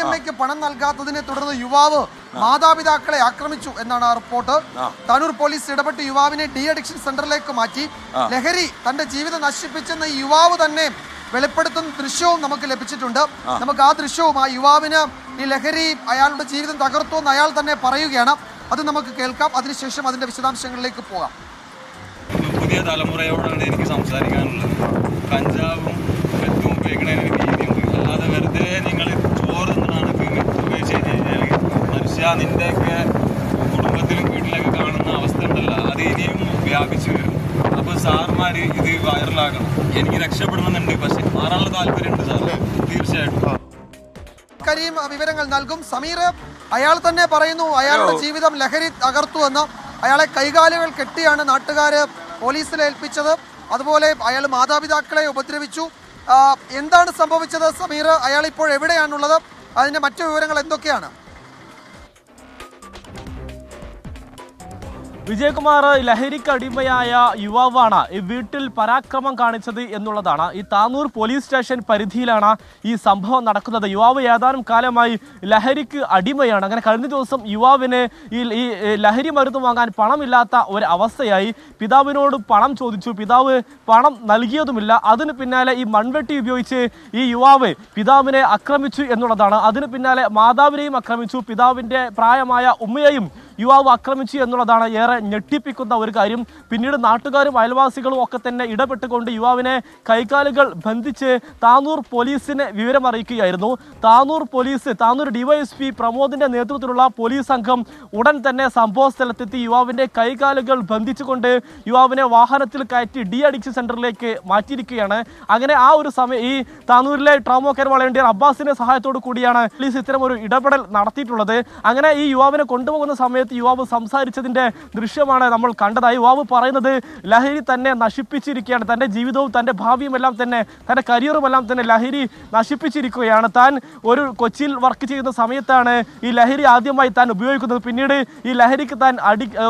ADMAക്ക് പണം നൽകാത്തതിനെ തുടർന്ന് യുവാവ് മാതാപിതാക്കളെ ആക്രമിച്ചു എന്നാണ് ആ റിപ്പോർട്ട്. താനൂർ പോലീസ് ഇടപെട്ട് യുവാവിനെ ഡി അഡിക്ഷൻ സെന്ററിലേക്ക് മാറ്റി. ലഹരി തന്റെ ജീവിതം നശിപ്പിച്ചെന്ന ഈ യുവാവ് തന്നെ വെളിപ്പെടുത്തുന്ന ദൃശ്യവും നമുക്ക് ലഭിച്ചിട്ടുണ്ട്. നമുക്ക് ആ ദൃശ്യവും ആ യുവാവിന് ഈ ലഹരി അയാളുടെ ജീവിതം തകർത്തു എന്ന് അയാൾ തന്നെ പറയുകയാണ്. അത് നമുക്ക് കേൾക്കാം. അതിനുശേഷം അതിന്റെ വിശദാംശങ്ങളിലേക്ക് പോകാം. പുതിയ തലമുറയോടാണ് എനിക്ക് സംസാരിക്കാനുള്ളത്. കഞ്ചാവും മറ്റും ഉപയോഗിക്കണതിന് രീതിയുണ്ട്. അല്ലാതെ വെറുതെ നിങ്ങൾ ചോറ് തിന്നാണ് ഉപയോഗിച്ച് കഴിഞ്ഞാൽ മനുഷ്യ നിൻ്റെയൊക്കെ കുടുംബത്തിലും വീട്ടിലൊക്കെ കാണുന്ന അവസ്ഥ ഉണ്ടല്ലോ, അത് ഇനിയും വ്യാപിച്ചു വരും. അപ്പോൾ സാർമാർ ഇത് വൈറലാകണം. എനിക്ക് രക്ഷപ്പെടണമെന്നുണ്ട്, പക്ഷെ മാറാനുള്ള താല്പര്യമുണ്ട് സാർ, തീർച്ചയായിട്ടും. കരീം വിവരങ്ങൾ നൽകും. സമീർ അയാൾ തന്നെ പറയുന്നു അയാളുടെ ജീവിതം ലഹരി തകർത്തു എന്ന്. അയാളെ കൈകാലുകൾ കെട്ടിയാണ് നാട്ടുകാർ പോലീസിൽ ഏൽപ്പിച്ചത്. അതുപോലെ അയാൾ മാതാപിതാക്കളെ ഉപദ്രവിച്ചു. എന്താണ് സംഭവിച്ചത് സമീർ? അയാൾ ഇപ്പോൾ എവിടെയാണുള്ളത്? അതിന്റെ മറ്റു വിവരങ്ങൾ എന്തൊക്കെയാണ്? വിജയകുമാർ, ലഹരിക്ക് അടിമയായ യുവാവാണ് ഈ വീട്ടിൽ പരാക്രമം കാണിച്ചത് എന്നുള്ളതാണ്. ഈ താനൂർ പോലീസ് സ്റ്റേഷൻ പരിധിയിലാണ് ഈ സംഭവം നടക്കുന്നത്. യുവാവ് ഏതാനും കാലമായി ലഹരിക്ക് അടിമയാണ്. അങ്ങനെ കഴിഞ്ഞ ദിവസം യുവാവിന് ഈ ലഹരി മരുന്ന് വാങ്ങാൻ പണമില്ലാത്ത ഒരു അവസ്ഥയായി. പിതാവിനോട് പണം ചോദിച്ചു, പിതാവ് പണം നൽകിയതുമില്ല. അതിന് പിന്നാലെ ഈ മൺവെട്ടി ഉപയോഗിച്ച് ഈ യുവാവ് പിതാവിനെ ആക്രമിച്ചു എന്നുള്ളതാണ്. അതിന് പിന്നാലെ മാതാവിനെയും ആക്രമിച്ചു, പിതാവിൻ്റെ പ്രായമായ ഉമ്മയെയും യുവാവ് ആക്രമിച്ചു എന്നുള്ളതാണ് ഏറെ ഞെട്ടിപ്പിക്കുന്ന ഒരു കാര്യം. പിന്നീട് നാട്ടുകാരും അയൽവാസികളും ഒക്കെ തന്നെ ഇടപെട്ടുകൊണ്ട് യുവാവിനെ കൈകാലുകൾ ബന്ധിച്ച് താനൂർ പോലീസിനെ വിവരമറിയിക്കുകയായിരുന്നു. താനൂർ ഡിവൈഎസ്പി പ്രമോദിന്റെ നേതൃത്വത്തിലുള്ള പോലീസ് സംഘം ഉടൻ തന്നെ സംഭവ സ്ഥലത്തെത്തി യുവാവിന്റെ കൈകാലുകൾ ബന്ധിച്ചുകൊണ്ട് യുവാവിനെ വാഹനത്തിൽ കയറ്റി ഡി അഡിക്ഷൻ സെന്ററിലേക്ക് മാറ്റിയിരിക്കുകയാണ്. അങ്ങനെ ആ ഒരു സമയം ഈ താനൂരിലെ ട്രോമോ കെയർ വളണ്ടിയർ അബ്ബാസിന്റെ സഹായത്തോടു കൂടിയാണ് പോലീസ് ഇത്തരം ഒരു ഇടപെടൽ നടത്തിയിട്ടുള്ളത്. അങ്ങനെ ഈ യുവാവിനെ കൊണ്ടുപോകുന്ന സമയത്ത് യുവാവ് സംസാരിച്ചതിന്റെ ദൃശ്യമാണ് നമ്മൾ കണ്ടതായി. യുവാവ് പറയുന്നത് ലഹരി തന്നെ നശിപ്പിച്ചിരിക്കുകയാണ്, തൻ്റെ ജീവിതവും തൻ്റെ ഭാവിയും എല്ലാം തന്നെ തൻ്റെ കരിയറും എല്ലാം തന്നെ ലഹരി നശിപ്പിച്ചിരിക്കുകയാണ്. താൻ ഒരു കൊച്ചിയിൽ വർക്ക് ചെയ്യുന്ന സമയത്താണ് ഈ ലഹരി ആദ്യമായി താൻ ഉപയോഗിക്കുന്നത്. പിന്നീട് ഈ ലഹരിക്ക് താൻ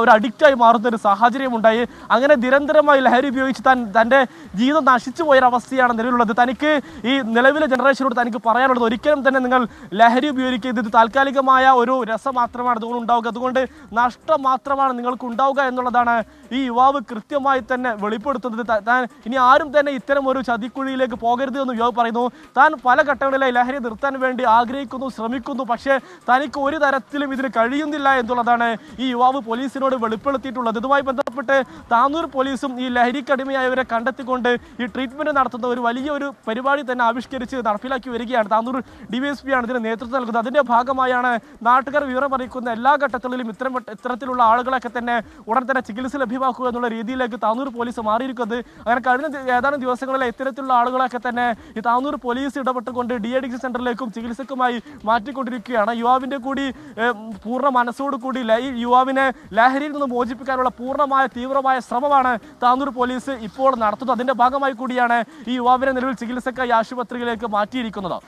ഒരു അഡിക്റ്റായി മാറുന്ന ഒരു സാഹചര്യം ഉണ്ടായി. അങ്ങനെ നിരന്തരമായി ലഹരി ഉപയോഗിച്ച് തൻ്റെ ജീവിതം നശിച്ചു പോയൊരവസ്ഥയാണ് നിലവിലുള്ളത്. തനിക്ക് ഈ നിലവിലെ ജനറേഷനോട് തനിക്ക് പറയാനുള്ളത് ഒരിക്കലും തന്നെ നിങ്ങൾ ലഹരി ഉപയോഗിക്കുന്നത് താൽക്കാലികമായ ഒരു രസം മാത്രമാണ് അതുകൊണ്ട് ഉണ്ടാവുക, അതുകൊണ്ട് നഷ്ടം മാത്രമാണ് നിങ്ങൾക്ക് ഉണ്ടാവുക എന്നുള്ളതാണ് ഈ യുവാവ് കൃത്യമായി തന്നെ വെളിപ്പെടുത്തുന്നത്. താൻ ഇനി ആരും തന്നെ ഇത്തരം ഒരു ചതിക്കുഴിയിലേക്ക് പോകരുത് എന്ന് യുവാവ് പറയുന്നു. താൻ പല ഘട്ടങ്ങളിലായി ലഹരി നിർത്താൻ വേണ്ടി ആഗ്രഹിക്കുന്നു, ശ്രമിക്കുന്നു, പക്ഷേ തനിക്ക് ഒരു തരത്തിലും ഇതിന് കഴിയുന്നില്ല എന്നുള്ളതാണ് ഈ യുവാവ് പോലീസിനോട് വെളിപ്പെടുത്തിയിട്ടുള്ളത്. ഇതുമായി ബന്ധപ്പെട്ട് താനൂർ പോലീസും ഈ ലഹരിക്കടിമയായവരെ കണ്ടെത്തിക്കൊണ്ട് ഈ ട്രീറ്റ്മെന്റ് നടത്തുന്ന ഒരു വലിയൊരു പരിപാടി തന്നെ ആവിഷ്കരിച്ച് നടപ്പിലാക്കി വരികയാണ്. താനൂർ ഡിവൈഎസ്പിയാണ് ഇതിന് നേതൃത്വം നൽകുന്നത്. അതിന്റെ ഭാഗമായാണ് നാട്ടുകാർ വിവരം അറിയിക്കുന്ന എല്ലാ ഘട്ടങ്ങളിലും ഇത്തരത്തിലുള്ള ആളുകളൊക്കെ തന്നെ ഉടൻ തന്നെ ചികിത്സ ലഭ്യമാക്കുക എന്നുള്ള രീതിയിലേക്ക് താനൂർ പോലീസ് മാറിയിരിക്കുന്നത്. അങ്ങനെ കഴിഞ്ഞ ഏതാനും ദിവസങ്ങളിലെ ഇത്തരത്തിലുള്ള ആളുകളൊക്കെ തന്നെ ഈ താനൂർ പോലീസ് ഇടപെട്ടുകൊണ്ട് ഡി അഡിക്ഷൻ സെന്ററിലേക്കും ചികിത്സക്കുമായി മാറ്റിക്കൊണ്ടിരിക്കുകയാണ്. യുവാവിന്റെ കൂടി പൂർണ്ണ മനസ്സോടു കൂടി ഈ യുവാവിനെ ലഹരിയിൽ നിന്ന് മോചിപ്പിക്കാനുള്ള പൂർണ്ണമായ തീവ്രമായ ശ്രമമാണ് താനൂർ പോലീസ് ഇപ്പോൾ നടത്തുന്നത്. അതിന്റെ ഭാഗമായി കൂടിയാണ് ഈ യുവാവിനെ നിലവിൽ ചികിത്സക്കായി ആശുപത്രിയിലേക്ക് മാറ്റിയിരിക്കുന്നത്.